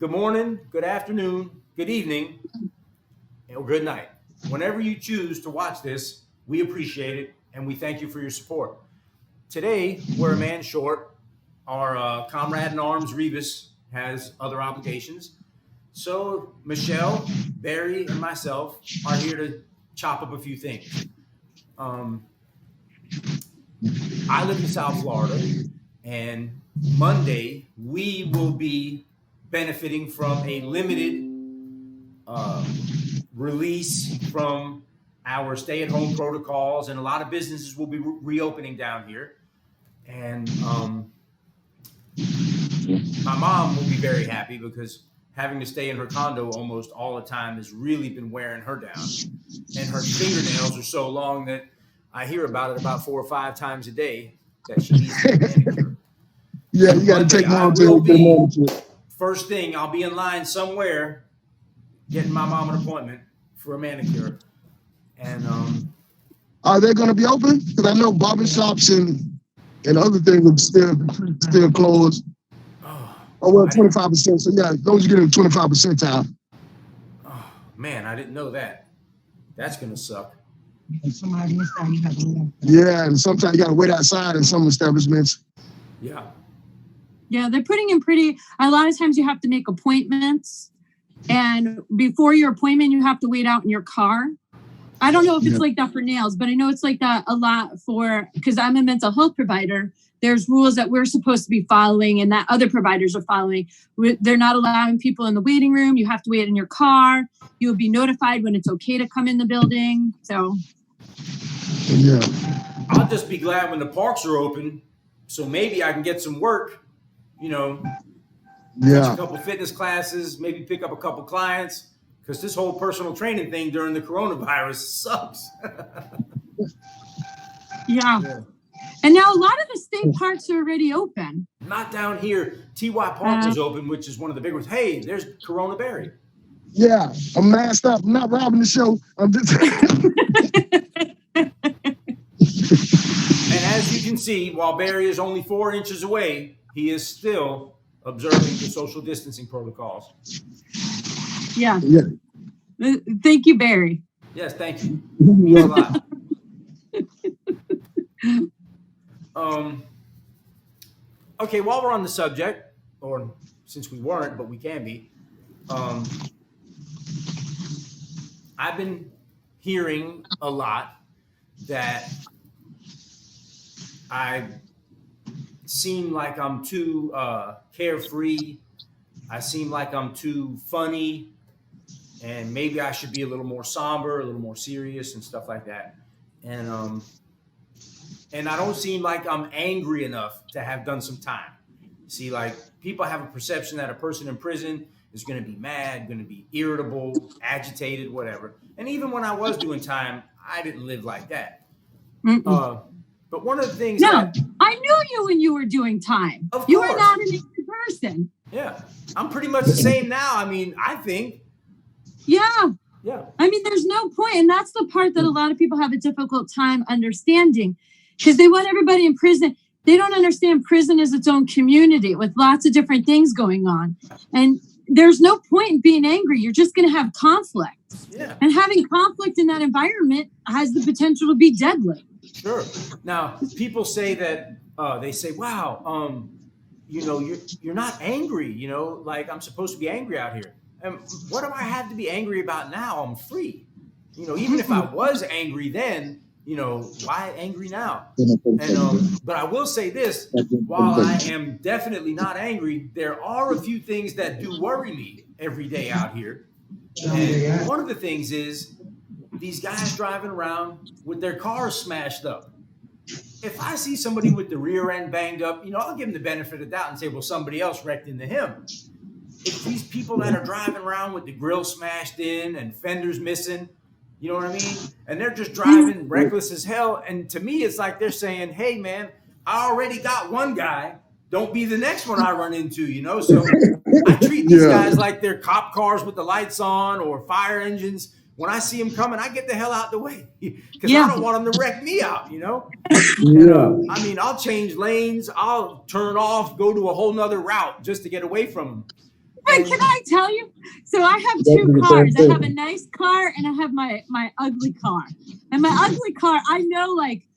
good morning, good afternoon, good evening, or good night. Whenever you choose to watch this, we appreciate it and we thank you for your support. Today, we're a man short. Our comrade in arms, Revis, has other obligations. So, Michelle, Barry, and myself are here to chop up a few things. I live in South Florida, and Monday we will be benefiting from a limited release from our stay-at-home protocols, and a lot of businesses will be reopening down here. And my mom will be very happy because having to stay in her condo almost all the time has really been wearing her down. And her fingernails are so long that I hear about it about 4 or 5 times a day that she needs to get a manicure. Yeah, you got to take mom to get a manicure. First thing, I'll be in line somewhere getting my mom an appointment for a manicure. And are they going to be open? Because I know barbershops and other things are still closed. Oh, well, 25%. So, yeah, those are getting 25% time. Oh, man, I didn't know that. That's going to suck. Yeah, and sometimes you got to wait outside in some establishments. Yeah. Yeah, they're putting in a lot of times you have to make appointments. And before your appointment, you have to wait out in your car. I don't know if it's like that for nails, but I know it's like that a lot because I'm a mental health provider. There's rules that we're supposed to be following and that other providers are following. They're not allowing people in the waiting room. You have to wait in your car. You'll be notified when it's okay to come in the building. So, yeah. I'll just be glad when the parks are open. So maybe I can get some work, teach a couple fitness classes, maybe pick up a couple clients. Because this whole personal training thing during the coronavirus sucks. Yeah. And now a lot of the state parks are already open. Not down here. TY Park is open, which is one of the big ones. Hey, there's Corona Barry. Yeah, I'm masked up. I'm not robbing the show. I'm just... And as you can see, while Barry is only 4 inches away, he is still observing the social distancing protocols. Yeah. Thank you, Barry. Yes, thank you. It means a lot. Okay, while we're on the subject, or since we weren't, but we can be, I've been hearing a lot that I seem like I'm too carefree. I seem like I'm too funny. And maybe I should be a little more somber, a little more serious and stuff like that. And I don't seem like I'm angry enough to have done some time. See, like people have a perception that a person in prison is going to be mad, going to be irritable, agitated, whatever. And even when I was doing time, I didn't live like that. But one of the things I knew you when you were doing time. Of you course. were not an angry person. Yeah. I'm pretty much the same now. I mean, I think. Yeah. I mean, there's no point. And that's the part that a lot of people have a difficult time understanding because they want everybody in prison. They don't understand prison is its own community with lots of different things going on. And there's no point in being angry. You're just going to have conflict. Yeah. And having conflict in that environment has the potential to be deadly. Sure. Now, people say that they say, wow, you're not angry, like I'm supposed to be angry out here. And what do I have to be angry about now? I'm free. Even if I was angry then, why angry now? And but I will say this, while I am definitely not angry, there are a few things that do worry me every day out here. And one of the things is these guys driving around with their cars smashed up. If I see somebody with the rear end banged up, I'll give them the benefit of the doubt and say, well, somebody else wrecked into him. It's these people that are driving around with the grill smashed in and fenders missing, you know what I mean? And they're just driving reckless as hell. And to me, it's like they're saying, hey, man, I already got one guy. Don't be the next one I run into, So I treat these guys like they're cop cars with the lights on or fire engines. When I see them coming, I get the hell out the way because I don't want them to wreck me out, And, I mean, I'll change lanes. I'll turn off, go to a whole nother route just to get away from them. But can I tell you? So I have two cars. I have a nice car and I have my ugly car. And my ugly car, I know like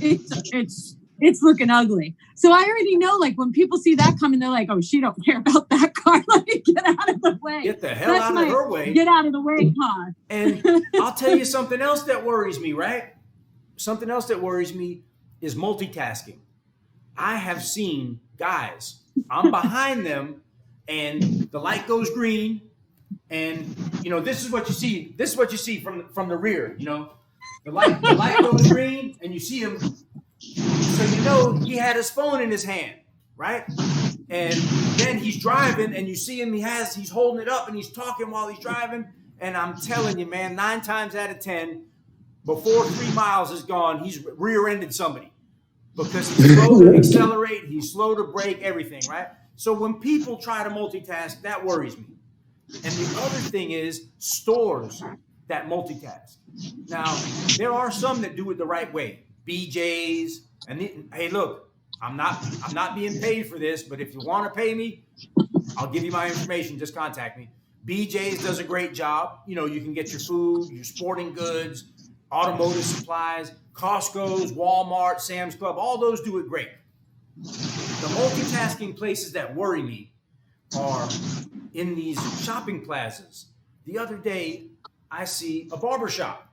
it's looking ugly. So I already know like when people see that coming, they're like, oh, she don't care about that car. Let me get out of the way. Get the hell out of her way. Get out of the way car. And I'll tell you something else that worries me, right? Something else that worries me is multitasking. I have seen guys, I'm behind them and the light goes green and this is what you see. This is what you see from the rear, The light goes green and you see him. So he had his phone in his hand, right? And then he's driving and you see him, he's holding it up and he's talking while he's driving. And I'm telling you, man, 9 times out of 10, before 3 miles is gone, he's rear-ended somebody because he's slow to accelerate, he's slow to brake, everything, right? So when people try to multitask, that worries me. And the other thing is stores that multitask. Now, there are some that do it the right way. BJ's, hey, look, I'm not being paid for this, but if you want to pay me, I'll give you my information. Just contact me. BJ's does a great job. You can get your food, your sporting goods, automotive supplies, Costco's, Walmart, Sam's Club, all those do it great. The multitasking places that worry me are in these shopping plazas. The other day, I see a barbershop.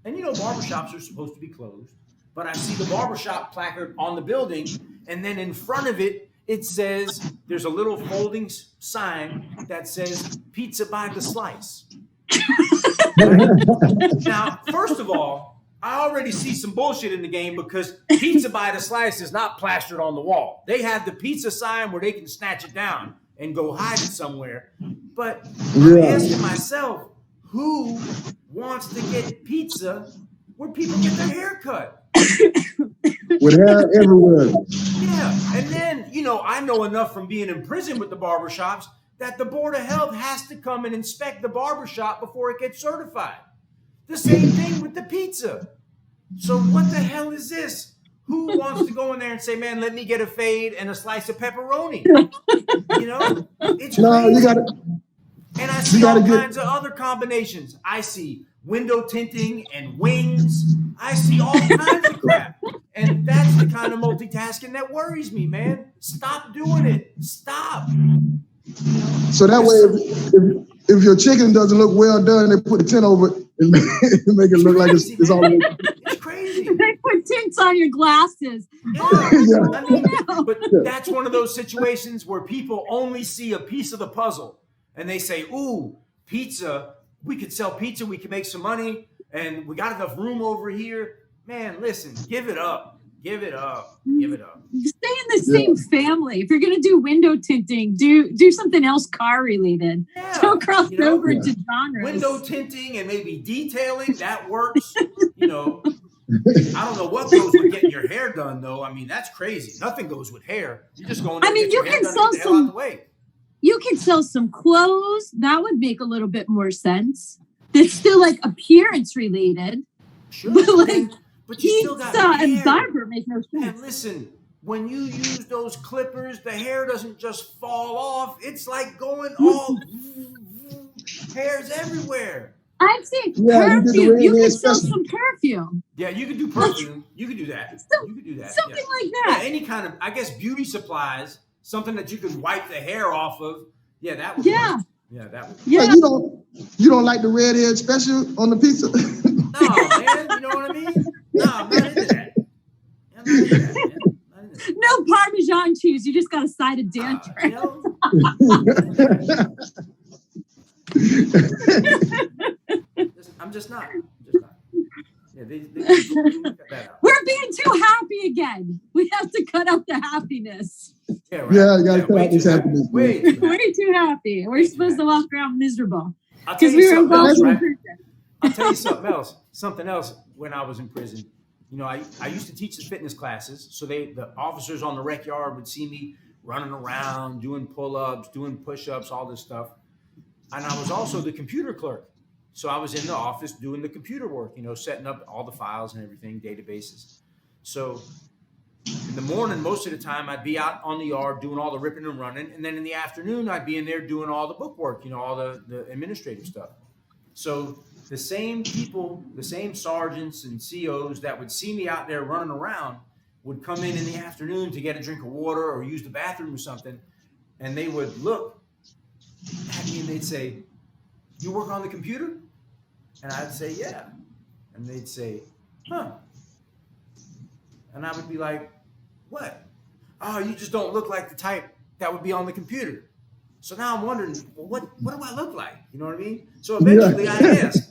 And barbershops are supposed to be closed. But I see the barbershop placard on the building. And then in front of it, it says, there's a little folding sign that says, pizza by the slice. Now, first of all, I already see some bullshit in the game because pizza by the slice is not plastered on the wall. They have the pizza sign where they can snatch it down and go hide it somewhere. But I'm asking myself, who wants to get pizza where people get their hair cut? With hair everywhere. Yeah, and then, I know enough from being in prison with the barbershops that the Board of Health has to come and inspect the barbershop before it gets certified. The same thing with the pizza. So what the hell is this? Who wants to go in there and say, man, let me get a fade and a slice of pepperoni? It's crazy. No, you got it. And I see all kinds of other combinations. I see window tinting and wings. I see all kinds of crap. And that's the kind of multitasking that worries me, man. Stop doing it. Stop. So that way, if your chicken doesn't look well done, they put a tint over it and make it look like it's all. It's crazy. They put tints on your glasses. Yeah. But that's one of those situations where people only see a piece of the puzzle. And they say, ooh, pizza, we could sell pizza, we could make some money, and we got enough room over here. Man, listen, give it up. Give it up. Give it up. Stay in the same family. If you're going to do window tinting, do something else car related. Yeah. Don't cross over into genres. Window tinting and maybe detailing, that works. I don't know what goes with getting your hair done, though. I mean, that's crazy. Nothing goes with hair. You're just going to get your hair done and get the hell out of the way. You can sell some clothes. That would make a little bit more sense. It's still like appearance related. Sure. But you still got hair. And barber make no sense. And listen, when you use those clippers, the hair doesn't just fall off. It's like going all hairs everywhere. I've seen perfume. You can sell some perfume. Yeah, you can do perfume. You can do that. You can do that. Something like that. Yeah, any kind of, I guess, beauty supplies. Something that you could wipe the hair off of. Yeah, that would work. Yeah, that would work. Yeah. You don't like the redhead special on the pizza? No, man. You know what I mean? No, I'm not into that. I'm not into that, man. No Parmesan cheese. You just got a side of dandruff. I'm just not. Yeah, we're being too happy again. We have to cut out the happiness. Yeah, right. You gotta cut out this happiness. Way too happy. We're supposed to walk around miserable. Because we were involved in prison. I'll tell you something else. When I was in prison, I used to teach the fitness classes. So the officers on the rec yard would see me running around, doing pull-ups, doing push-ups, all this stuff. And I was also the computer clerk. So I was in the office doing the computer work, setting up all the files and everything, databases. So in the morning, most of the time, I'd be out on the yard doing all the ripping and running. And then in the afternoon, I'd be in there doing all the book work, all the administrative stuff. So the same people, the same sergeants and COs that would see me out there running around would come in the afternoon to get a drink of water or use the bathroom or something. And they would look at me and they'd say, "You work on the computer?" And I'd say, "Yeah." And they'd say, "Huh." And I would be like, "What?" "Oh, you just don't look like the type that would be on the computer." So now I'm wondering, well, what do I look like? You know what I mean? So eventually I asked,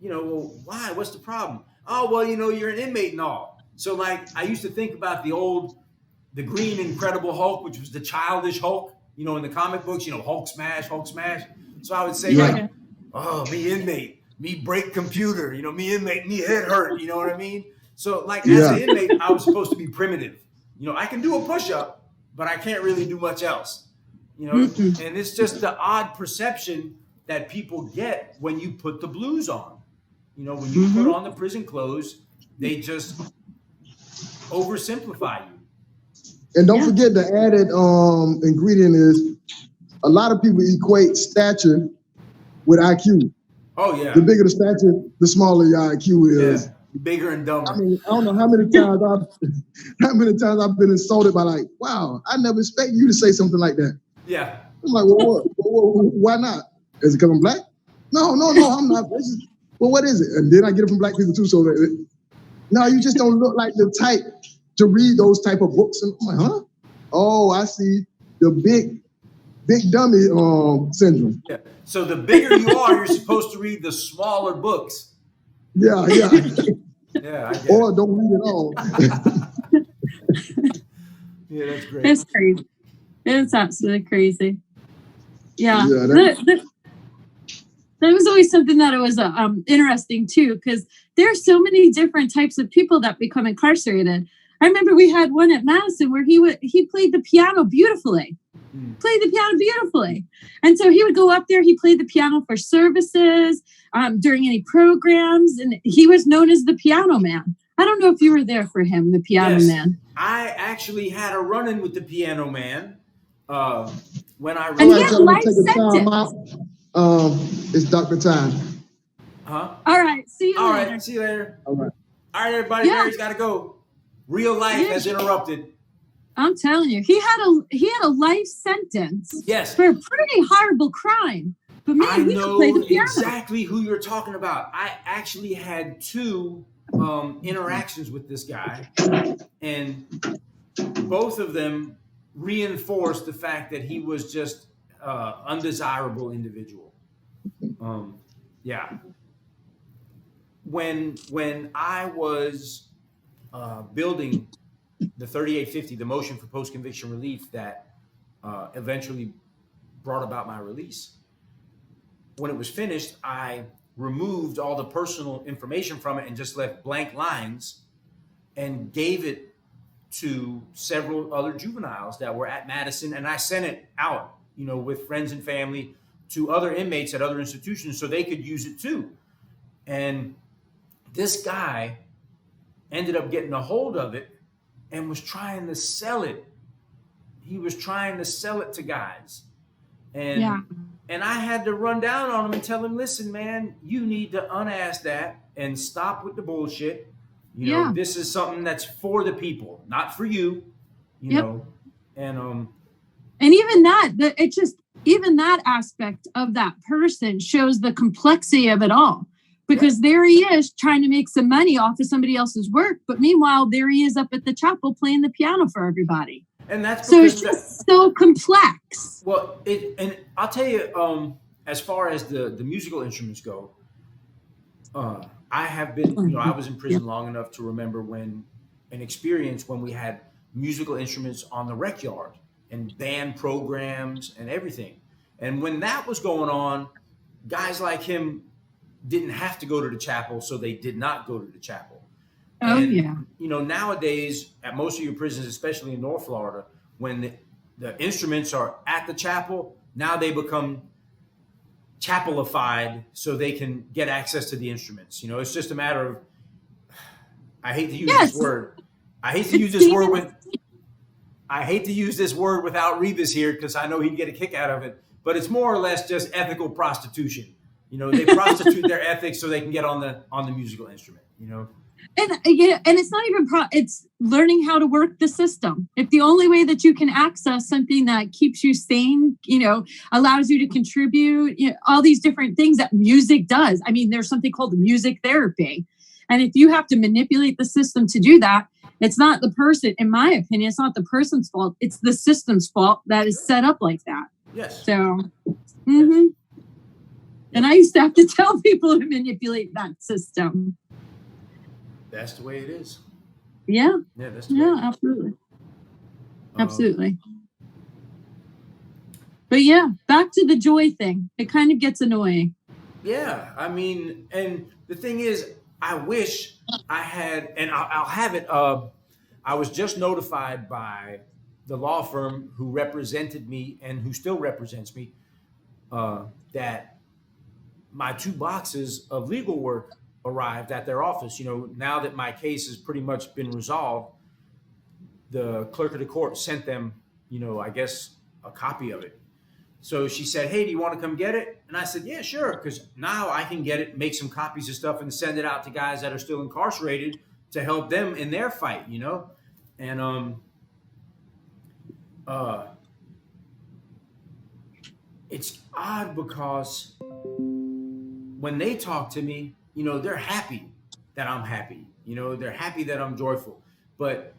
well, why? What's the problem? "Oh, well, you're an inmate and all." So like I used to think about the green Incredible Hulk, which was the childish Hulk, in the comic books, Hulk smash, Hulk smash. So I would say like, "Oh, me inmate, me break computer, me inmate, me head hurt." You know what I mean? So like as an inmate, I was supposed to be primitive. I can do a push-up, but I can't really do much else. And it's just the odd perception that people get when you put the blues on. When you put on the prison clothes, they just oversimplify you. And don't forget the added ingredient is a lot of people equate stature with IQ. Oh yeah. The bigger the stature, the smaller your IQ is. Yeah. Bigger and dumber. I mean, I don't know how many times I've been insulted by like, "Wow, I never expect you to say something like that." Yeah. I'm like, well, why not? Is it because I'm black? No, I'm not. Well, what is it? And then I get it from black people too. So no, you just don't look like the type to read those type of books. And I'm like, huh? Oh, I see the big dummy syndrome. Yeah. So the bigger you are, you're supposed to read the smaller books. Yeah. Yeah. I get Or it. don't read it all. Yeah, that's great. It's crazy. It's absolutely crazy. Yeah. That was always something that was interesting too, because there are so many different types of people that become incarcerated. I remember we had one at Madison where he played the piano beautifully. And so he would go up there, he played the piano for services, during any programs, and he was known as the piano man. I don't know if you were there for him, the piano man. I actually had a run-in with the piano man when I and he had a life sentence. It's Dr. Time. Huh? All right, see you later. All right, see you later. All right, everybody, Mary's got to go. Real life has interrupted. I'm telling you, he had a life sentence. Yes. For a pretty horrible crime. But man, we could play the piano. Exactly who you're talking about. I actually had 2 interactions with this guy, and both of them reinforced the fact that he was just undesirable individual. Yeah. When I was building the 3850, the motion for post-conviction relief that eventually brought about my release, when it was finished, I removed all the personal information from it and just left blank lines and gave it to several other juveniles that were at Madison. And I sent it out, with friends and family to other inmates at other institutions so they could use it too. And this guy ended up getting a hold of it and was trying to sell it. He was trying to sell it to guys. And I had to run down on him and tell him, "Listen, man, you need to unask that and stop with the bullshit. This is something that's for the people, not for you, know." And even that aspect of that person shows the complexity of it all. Because there he is trying to make some money off of somebody else's work. But meanwhile, there he is up at the chapel playing the piano for everybody. And that's so it's just so complex. Well, and I'll tell you, as far as the musical instruments go, I have been, I was in prison long enough to remember an experience when we had musical instruments on the rec yard and band programs and everything. And when that was going on, guys like him didn't have to go to the chapel, so they did not go to the chapel. Nowadays at most of your prisons, especially in North Florida, when the instruments are at the chapel, now they become chapelified so they can get access to the instruments. It's just a matter of, I hate to use this word. I hate to use this word I hate to use this word without Rebus here because I know he'd get a kick out of it, but it's more or less just ethical prostitution. You know, they prostitute their ethics so they can get on the musical instrument, you know. And it's not even it's learning how to work the system. If the only way that you can access something that keeps you sane, you know, allows you to contribute, you know, all these different things that music does. I mean, there's something called music therapy. And if you have to manipulate the system to do that, it's not the person, in my opinion, it's not the person's fault. It's the system's fault that is set up like that. Yes. So, yes. And I used to have to tell people to manipulate that system. That's the way it is. Yeah. Yeah, that's the way it is. Absolutely. Absolutely. But yeah, back to the joy thing. It kind of gets annoying. Yeah, I mean, and the thing is, I wish I had, and I'll have it. I was just notified by the law firm who represented me and who still represents me that my 2 boxes of legal work arrived at their office. You know, now that my case has pretty much been resolved, the clerk of the court sent them, you know, I guess a copy of it. So she said, hey, do you want to come get it? And I said, yeah, sure. Because now I can get it, make some copies of stuff and send it out to guys that are still incarcerated to help them in their fight, you know? And it's odd because when they talk to me, you know, they're happy that I'm happy. You know, they're happy that I'm joyful. But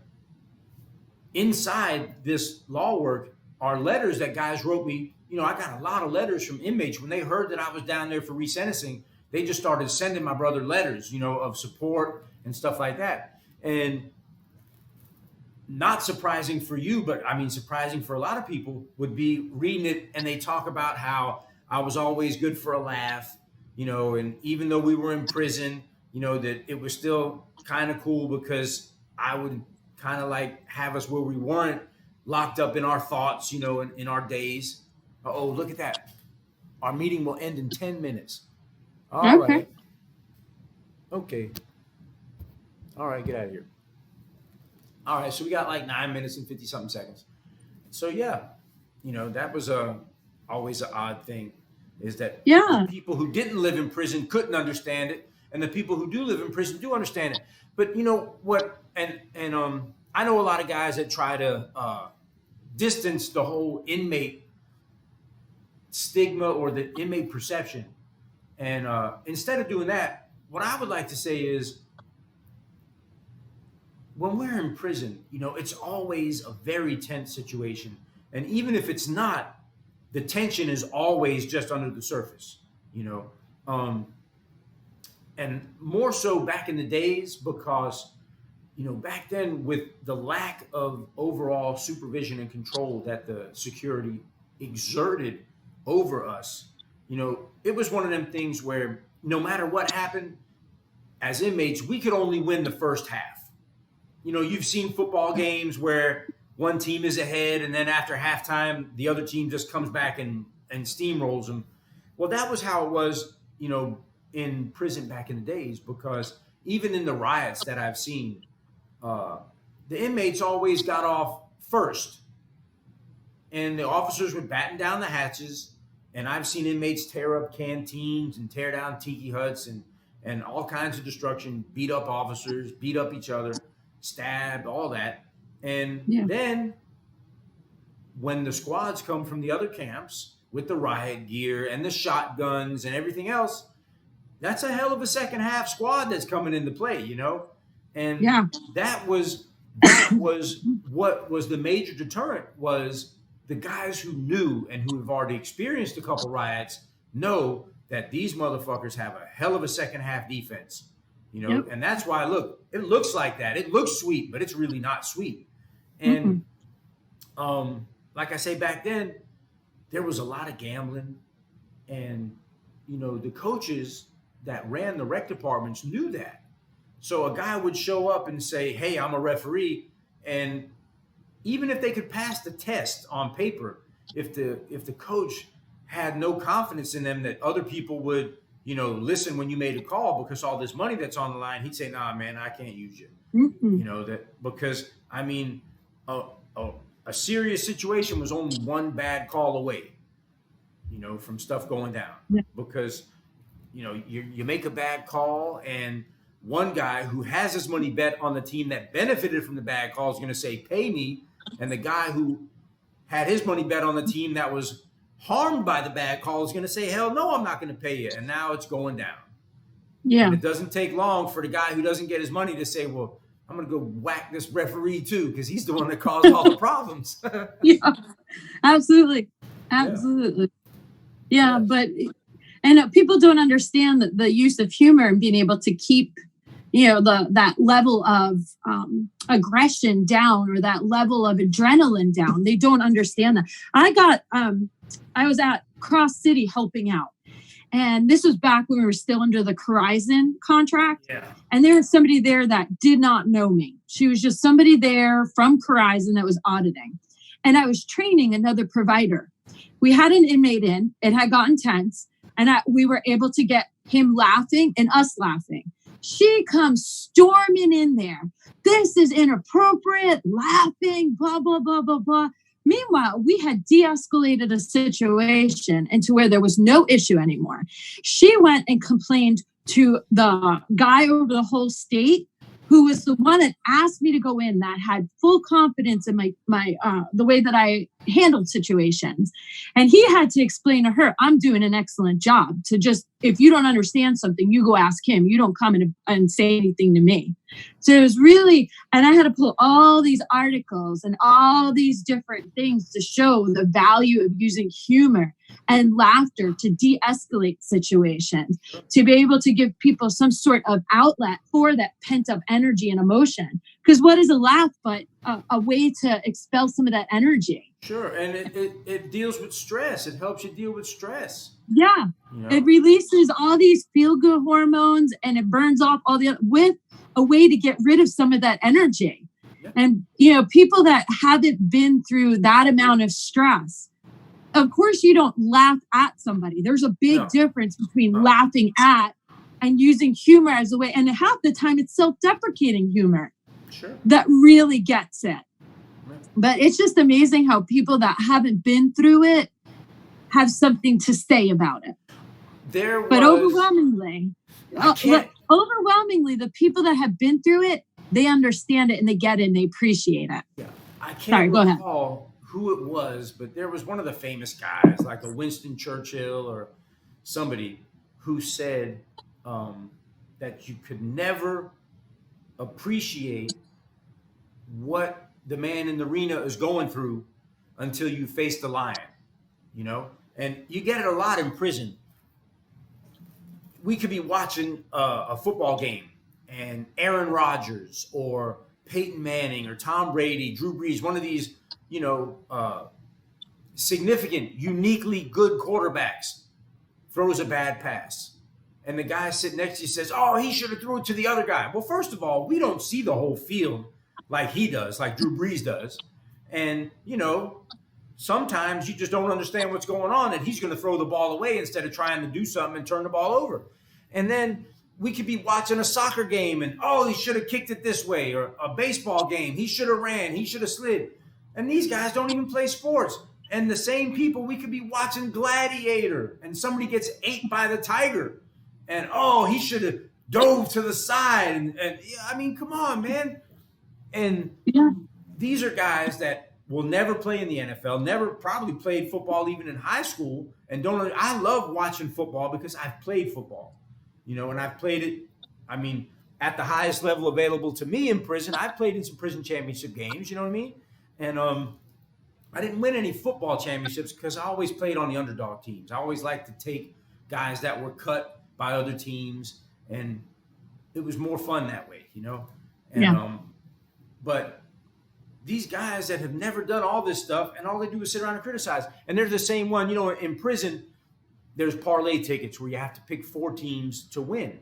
inside this law work are letters that guys wrote me. You know, I got a lot of letters from inmates. When they heard that I was down there for resentencing, they just started sending my brother letters, you know, of support and stuff like that. And not surprising for you, but I mean, surprising for a lot of people would be reading it and they talk about how I was always good for a laugh, you know, and even though we were in prison, you know, that it was still kind of cool because I would kind of like have us where we weren't locked up in our thoughts, you know, in our days. Oh, look at that. Our meeting will end in 10 minutes. All right. Okay. All right, get out of here. All right, so we got like 9 minutes and 50 something seconds. So yeah, you know, that was always an odd thing, is that the people who didn't live in prison couldn't understand it, and the people who do live in prison do understand it. But you know what? And I know a lot of guys that try to distance the whole inmate stigma or the inmate perception. And instead of doing that, what I would like to say is, when we're in prison, you know, it's always a very tense situation. And even if it's not, the tension is always just under the surface, you know. And more so back in the days because, you know, back then with the lack of overall supervision and control that the security exerted over us, you know, it was one of them things where no matter what happened, as inmates, we could only win the first half. You know, you've seen football games where one team is ahead and then after halftime, the other team just comes back and steamrolls them. Well, that was how it was, you know, in prison back in the days, because even in the riots that I've seen, the inmates always got off first. And the officers would batten down the hatches. And I've seen inmates tear up canteens and tear down tiki huts and all kinds of destruction, beat up officers, beat up each other, stabbed, all that. And then when the squads come from the other camps with the riot gear and the shotguns and everything else, that's a hell of a second half squad that's coming into play, you know? And that was what was the major deterrent, was the guys who knew and who have already experienced a couple riots know that these motherfuckers have a hell of a second half defense, you know? And that's why, look, it looks like that. It looks sweet, but it's really not sweet. And like I say, back then, there was a lot of gambling, and, you know, the coaches that ran the rec departments knew that. So a guy would show up and say, hey, I'm a referee. And even if they could pass the test on paper, if the coach had no confidence in them that other people would, you know, listen when you made a call because all this money that's on the line, he'd say, nah, man, I can't use you. You know, that because, I mean, a serious situation was only one bad call away, from stuff going down. Yeah. Because, you make a bad call, and one guy who has his money bet on the team that benefited from the bad call is going to say, pay me. And the guy who had his money bet on the team that was harmed by the bad call is going to say, hell no, I'm not going to pay you. And now it's going down. Yeah. And it doesn't take long for the guy who doesn't get his money to say, well, I'm going to go whack this referee too, because he's the one that caused all the problems. Yeah, absolutely. Absolutely. Yeah. But, and people don't understand the use of humor and being able to keep, that level of aggression down, or that level of adrenaline down. They don't understand that. I was at Cross City helping out. And this was back when we were still under the Verizon contract. Yeah. And there was somebody there that did not know me. She was just somebody there from Verizon that was auditing. And I was training another provider. We had an inmate in, it had gotten tense, and we were able to get him laughing and us laughing. She comes storming in there. This is inappropriate, laughing, blah, blah, blah, blah, blah. Meanwhile, we had de-escalated a situation into where there was no issue anymore. She went and complained to the guy over the whole state, who was the one that asked me to go in, that had full confidence in my the way that I handled situations. And he had to explain to her, I'm doing an excellent job. To just, if you don't understand something, you go ask him. You don't come in and say anything to me. So it was really, and I had to pull all these articles and all these different things to show the value of using humor and laughter to de-escalate situations, to be able to give people some sort of outlet for that pent-up energy and emotion. Because what is a laugh but a way to expel some of that energy? Sure, and it deals with stress. It helps you deal with stress. Yeah, it releases all these feel-good hormones, and it burns off all the, with a way to get rid of some of that energy. Yeah. And, people that haven't been through that amount of stress, of course, you don't laugh at somebody. There's a big difference between laughing at and using humor as a way. And half the time it's self-deprecating humor that really gets it. But it's just amazing how people that haven't been through it have something to say about it. Overwhelmingly, the people that have been through it, they understand it and they get it and they appreciate it. Yeah, I can't recall who it was, but there was one of the famous guys, like a Winston Churchill or somebody, who said that you could never appreciate what the man in the arena is going through until you face the lion, and you get it a lot in prison. We could be watching a football game, and Aaron Rodgers or Peyton Manning or Tom Brady, Drew Brees, one of these, significant, uniquely good quarterbacks throws a bad pass. And the guy sitting next to you says, oh, he should have thrown it to the other guy. Well, first of all, we don't see the whole field like he does, like Drew Brees does. And, sometimes you just don't understand what's going on, and he's going to throw the ball away instead of trying to do something and turn the ball over. And then we could be watching a soccer game and, oh, he should have kicked it this way, or a baseball game. He should have ran. He should have slid. And these guys don't even play sports. And the same people, we could be watching Gladiator and somebody gets ate by the tiger. And, oh, he should have dove to the side. And I mean, come on, man. And these are guys that will never play in the NFL, never probably played football even in high school. And I love watching football because I've played football, and I've played it, at the highest level available to me in prison. I've played in some prison championship games, you know what I mean? And I didn't win any football championships because I always played on the underdog teams. I always liked to take guys that were cut by other teams, and it was more fun that way, And, but these guys that have never done all this stuff, and all they do is sit around and criticize. And they're the same one, in prison, there's parlay tickets where you have to pick 4 teams to win.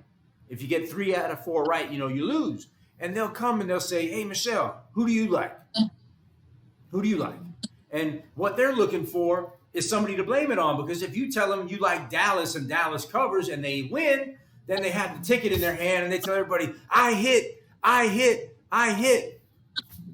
If you get 3 out of 4 right, you lose. And they'll come and they'll say, hey, Michelle, who do you like? Who do you like? And what they're looking for is somebody to blame it on, because if you tell them you like Dallas and Dallas covers and they win, then they have the ticket in their hand and they tell everybody, I hit.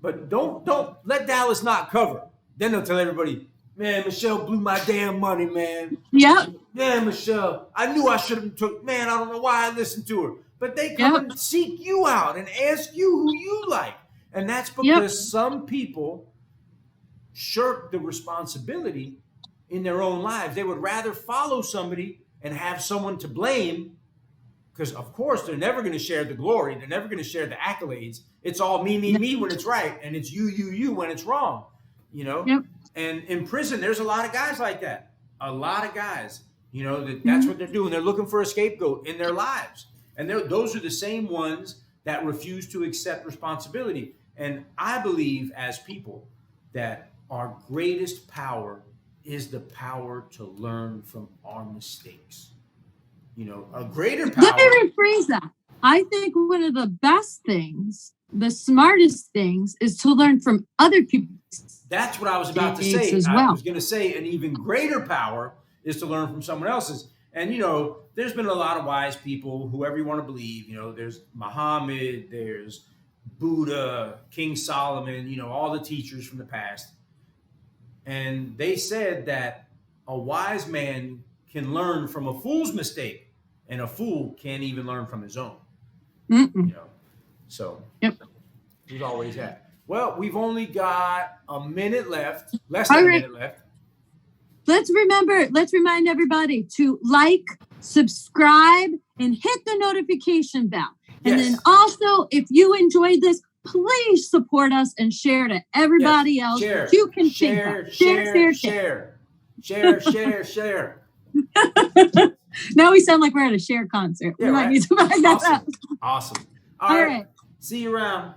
But don't let Dallas not cover. Then they'll tell everybody, man, Michelle blew my damn money, man. Yep. Man, Michelle, I knew I should have took. Man, I don't know why I listened to her. But they come and seek you out and ask you who you like. And that's because some people shirk the responsibility in their own lives. They would rather follow somebody and have someone to blame, because of course they're never going to share the glory. They're never going to share the accolades. It's all me when it's right, and it's you when it's wrong, you know? Yep. And in prison, there's a lot of guys like that. A lot of guys, you know, that's what they're doing. They're looking for a scapegoat in their lives. And those are the same ones that refuse to accept responsibility. And I believe as people that our greatest power is the power to learn from our mistakes. You know, a greater power. Let me rephrase that. I think one of the best things, the smartest things, is to learn from other people. That's what I was about to say. As well. I was going to say an even greater power is to learn from someone else's. And, you know, there's been a lot of wise people, whoever you want to believe. You know, there's Muhammad, there's Buddha, King Solomon, you know, all the teachers from the past. And they said that a wise man can learn from a fool's mistake, and a fool can't even learn from his own. You know, so we've always had. Well, we've only got a minute left, less than a minute left. Let's remind everybody to like, subscribe, and hit the notification bell. And then also, if you enjoyed this, please support us and share to everybody else. Share. You can share. Now we sound like we're at a share concert. We might need to find that out. Awesome. All right. See you around.